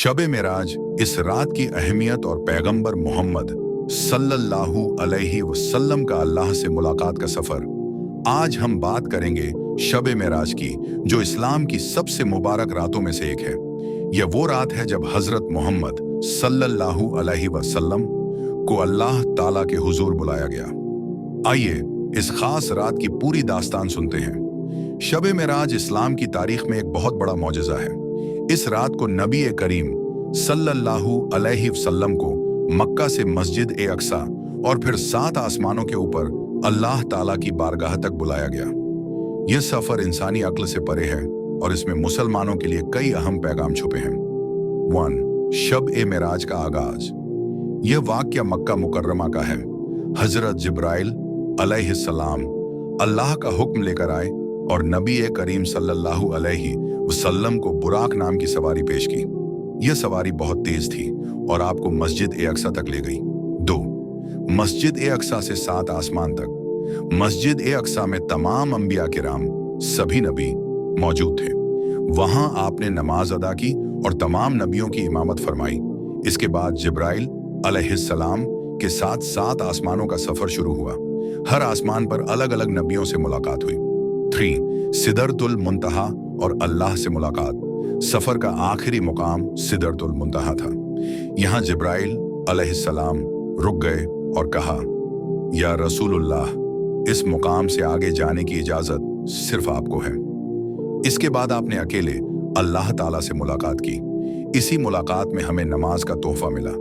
शब मेराज इस रात की अहमियत और पैगंबर मोहम्मद सल्लल्लाहु अलैहि वसल्लम का अल्लाह से मुलाकात का सफर। आज हम बात करेंगे शब मेराज की, जो इस्लाम की सबसे मुबारक रातों में से एक है। यह वो रात है जब हजरत मोहम्मद सल्लल्लाहु अलैहि वसल्लम को अल्लाह ताला के हुजूर बुलाया गया। आइए इस खास रात की पूरी दास्तान सुनते हैं। शब मेराज इस्लाम की तारीख में एक बहुत बड़ा मौजज़ा है। इस रात को नबी करीम सल्लल्लाहु अलैहि वसल्लम को मक्का से मस्जिद ए अक्सा और फिर 7 आसमानों के ऊपर अल्लाह ताला की बारगाह तक बुलाया गया। यह सफर इंसानी अक्ल से परे है और इसमें मुसलमानों के लिए कई अहम पैगाम छुपे हैं। 1. शब ए मेराज का आगाज। यह वाक़या मक्का मुकर्रमा का है। हजरत जिब्राइल अलैहिस्सलाम अल्लाह का हुक्म लेकर आए और नबी करीम सल्लल्लाहु अलैहि वसल्लम को बुराक नाम की सवारी पेश की। यह सवारी बहुत तेज थी और आपको मस्जिद ए अक्सा तक ले गई। 2. मस्जिद ए अक्सा से 7 आसमान तक। मस्जिद ए अक्सा में तमाम अंबिया किराम, सभी नबी मौजूद थे। वहां आपने नमाज अदा की और तमाम नबियों की इमामत फरमाई। इसके बाद जिब्राइल अलैहिस्सलाम के साथ 7 आसमानों का सफर शुरू हुआ। हर आसमान पर अलग अलग नबियों से मुलाकात हुई। 3. सिदरतुल मुंतहा और अल्लाह से मुलाकात। सफर का आखिरी मुकाम सिदरतुल मुंतहा था। यहाँ जिब्राइल अलैहिस्सलाम रुक गए और कहा, या रसूलुल्लाह, इस मुकाम से आगे जाने की इजाजत सिर्फ आपको है। इसके बाद आपने अकेले अल्लाह ताला से मुलाकात की। इसी मुलाकात में हमें नमाज का तोहफा मिला।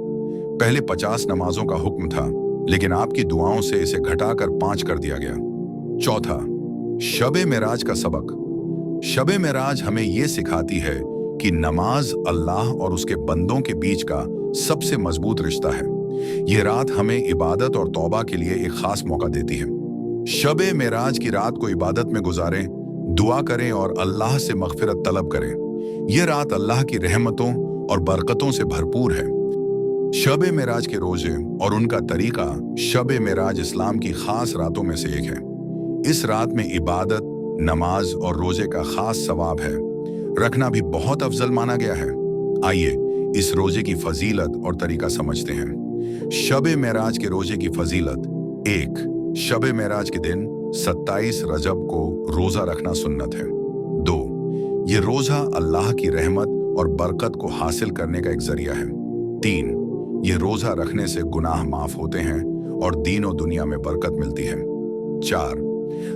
पहले 50 नमाजों का हुक्म था, लेकिन आपकी दुआओं से इसे घटाकर 5 कर दिया गया। 4. शब मेराज का सबक। शब मेराज हमें यह सिखाती है कि नमाज अल्लाह और उसके बंदों के बीच का सबसे मजबूत रिश्ता है। यह रात हमें इबादत और तौबा के लिए एक खास मौका देती है। शब मेराज की रात को इबादत में गुजारें, दुआ करें और अल्लाह से मगफिरत तलब करें। यह रात अल्लाह की रहमतों और बरकतों से भरपूर है। शब मेराज के रोजे और उनका तरीका। शब मेराज इस्लाम की खास रातों में से एक है। इस रात में इबादत, नमाज और रोजे का खास सवाब है। रखना भी बहुत अफजल माना गया है। आइए इस रोजे की फजीलत और तरीका समझते हैं। शब मेराज के रोजे की फजीलत। 1. शब मेराज के दिन 27 रजब को रोजा रखना सुन्नत है। 2. ये रोजा अल्लाह की रहमत और बरकत को हासिल करने का एक जरिया है। 3. ये रोजा रखने से गुनाह माफ होते हैं और दीन और दुनिया में बरकत मिलती है। 4.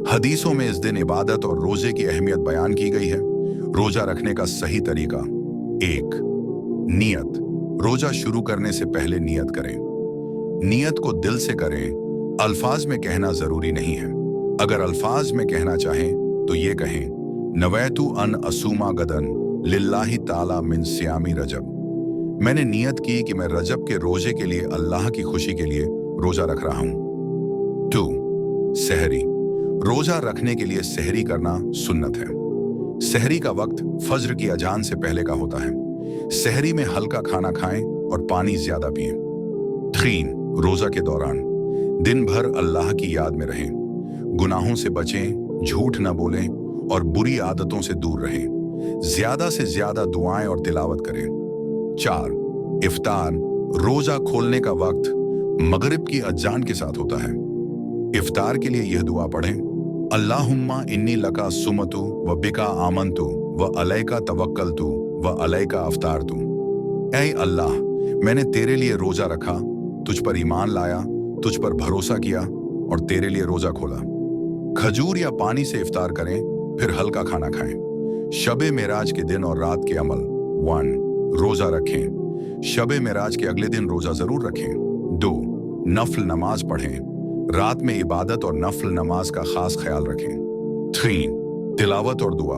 हदीसों में इस दिन इबादत और रोजे की अहमियत बयान की गई है। रोजा रखने का सही तरीका। 1. नियत। रोजा शुरू करने से पहले नियत करें। नियत को दिल से करें, अल्फाज में कहना जरूरी नहीं है। अगर अल्फाज में कहना चाहें तो ये कहें, नवैतु अन असूमा गदन लिल्लाहि ताला मिन सियामी रजब। मैंने नियत की कि मैं रजब के रोजे के लिए अल्लाह की खुशी के लिए रोजा रख रहा हूं। 2. सहरी। रोजा रखने के लिए सहरी करना सुन्नत है। सहरी का वक्त फज्र की अजान से पहले का होता है। सहरी में हल्का खाना खाएं और पानी ज्यादा पिएं। 3. रोजा के दौरान दिन भर अल्लाह की याद में रहें। गुनाहों से बचें, झूठ न बोलें और बुरी आदतों से दूर रहें। ज्यादा से ज्यादा दुआएं और तिलावत करें। 4. इफ्तार। रोजा खोलने का वक्त मगरिब की अजान के साथ होता है। इफ्तार के लिए यह दुआ पढ़ें, अल्लाहुम्मा इन्नी लका सुमतु व बिका आमनतु व अलैका तवक्कलतु व अलैका अफ्तारतु। ऐ अल्लाह, मैंने तेरे लिए रोजा रखा, तुझ पर ईमान लाया, तुझ पर भरोसा किया और तेरे लिए रोजा खोला। खजूर या पानी से इफ्तार करें, फिर हल्का खाना खाएं। शब मेराज के दिन और रात के अमल। 1. रोजा रखें। शब मेराज के अगले दिन रोजा जरूर रखें। 2. नफल नमाज पढ़ें। रात में इबादत और नफल नमाज का खास ख्याल रखें। 3. तिलावत और दुआ।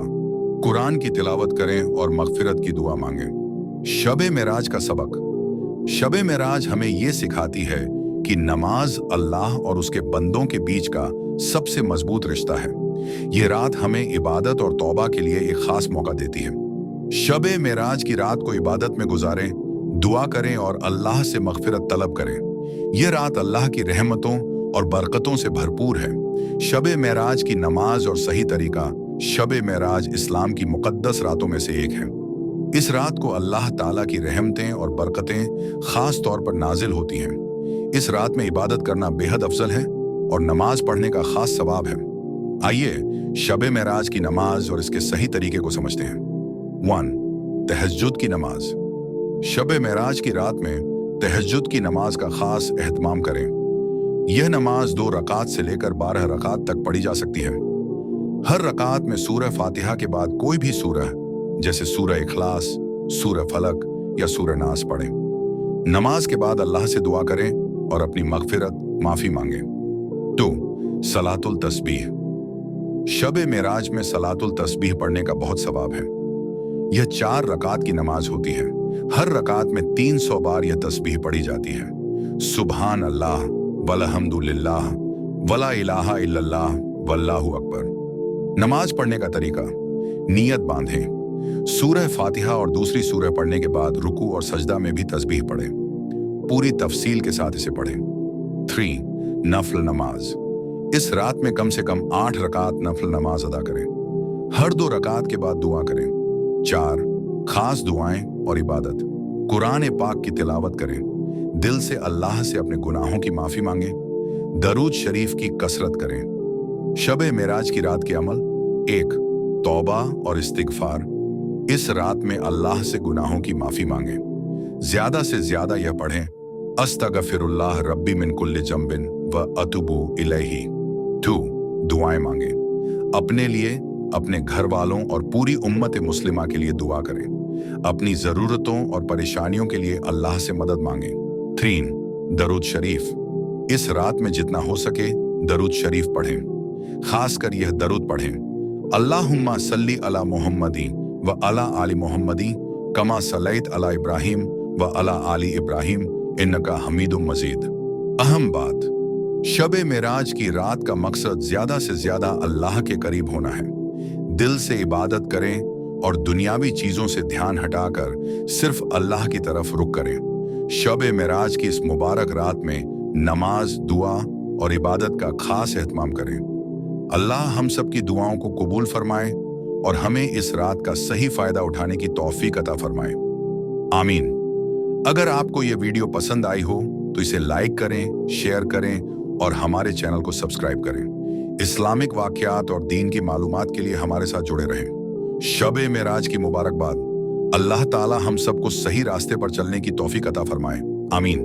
कुरान की तिलावत करें और मगफिरत की दुआ मांगें। शब मेराज का सबक। शब मेराज हमें ये सिखाती है कि नमाज अल्लाह और उसके बंदों के बीच का सबसे मजबूत रिश्ता है। ये रात हमें इबादत और तौबा के लिए एक खास मौका देती है। शब मेराज की रात को इबादत में गुजारें, दुआ करें और अल्लाह से मगफिरत तलब करें। यह रात अल्लाह की रहमतों और बरकतों से भरपूर है। शब मेराज की नमाज और सही तरीका। शब मेराज इस्लाम की मुकद्दस रातों में से एक है। इस रात को अल्लाह ताला की रहमतें और बरकतें खास तौर पर नाजिल होती हैं। इस रात में इबादत करना बेहद अफजल है और नमाज पढ़ने का खास सवाब है। आइए शबे मेराज की नमाज और इसके सही तरीके को समझते हैं। 1. तहज्जुद की नमाज। शबे मेराज की रात में तहज्जुद की नमाज का खास एहतमाम करें। यह नमाज 2 रकात से लेकर 12 रकात तक पढ़ी जा सकती है। हर रकात में सूरह फातिहा के बाद कोई भी सूरह जैसे सूरह इखलास, सूरह फलक या सूरह नास पढ़ें। नमाज के बाद अल्लाह से दुआ करें और अपनी मगफिरत माफी मांगें। 2. सलातुल तस्बीह। शबे मेराज में सलातुल तस्बीह पढ़ने का बहुत सवाब है। यह 4 रकात की नमाज होती है। हर रकात में 300 बार यह तस्बीह पढ़ी जाती है। सुबहान अल्लाह वल्हम्दुलिल्लाह वला इलाहा इल्लल्लाह वल्लाहु अकबर। नमाज पढ़ने का तरीका। नियत बांधें। सूरह फातिहा और दूसरी सूरह पढ़ने के बाद रुकू और सजदा में भी तस्बीह पढ़ें। पूरी तफसील के साथ इसे पढ़ें। 3. नफल नमाज। इस रात में कम से कम 8 रकात नफल नमाज अदा करें। हर 2 रकात के बाद दुआ करें। 4. खास दुआएं और इबादत। कुरान पाक की तिलावत करें। दिल से अल्लाह से अपने गुनाहों की माफी मांगें। दरूद शरीफ की कसरत करें। शबे मेराज की रात के अमल। 1. तौबा और इस्तिगफार। इस रात में अल्लाह से गुनाहों की माफी मांगें। ज्यादा से ज्यादा यह पढ़ें, अस्तगफिरुल्लाह रब्बी मिन कुल्लि जम्बिन व अतुबू इलैही। 2. दुआएं मांगें। अपने लिए, अपने घर वालों और पूरी उम्मत मुस्लिमा के लिए दुआ करें। अपनी जरूरतों और परेशानियों के लिए अल्लाह से मदद मांगें। 3. दरूद शरीफ। इस रात में जितना हो सके दरूद शरीफ पढ़ें। खासकर यह दरूद पढ़ें, अल्लाहुम्मा सल्ली अला मुहम्मदी व अला आली मुहम्मदी कमा सल्लैत अला इब्राहिम व अला आली इब्राहिम इन्नका हमीदुम मजीद। अहम बात, शबे मेराज की रात का मकसद ज्यादा से ज्यादा अल्लाह के करीब होना है। दिल से इबादत करें और दुनियावी चीजों से ध्यान हटाकर सिर्फ अल्लाह की तरफ रुख करें। शबे मेराज की इस मुबारक रात में नमाज, दुआ और इबादत का खास एहतमाम करें। अल्लाह हम सब की दुआओं को कबूल फरमाए और हमें इस रात का सही फायदा उठाने की तौफीक अता फरमाए। आमीन। अगर आपको यह वीडियो पसंद आई हो तो इसे लाइक करें, शेयर करें और हमारे चैनल को सब्सक्राइब करें। इस्लामिक वाक़यात और दीन की मालूमात के लिए हमारे साथ जुड़े रहें। शबे मेराज की मुबारकबाद। अल्लाह ताला हम सबको सही रास्ते पर चलने की तौफीक अता फरमाए। आमीन।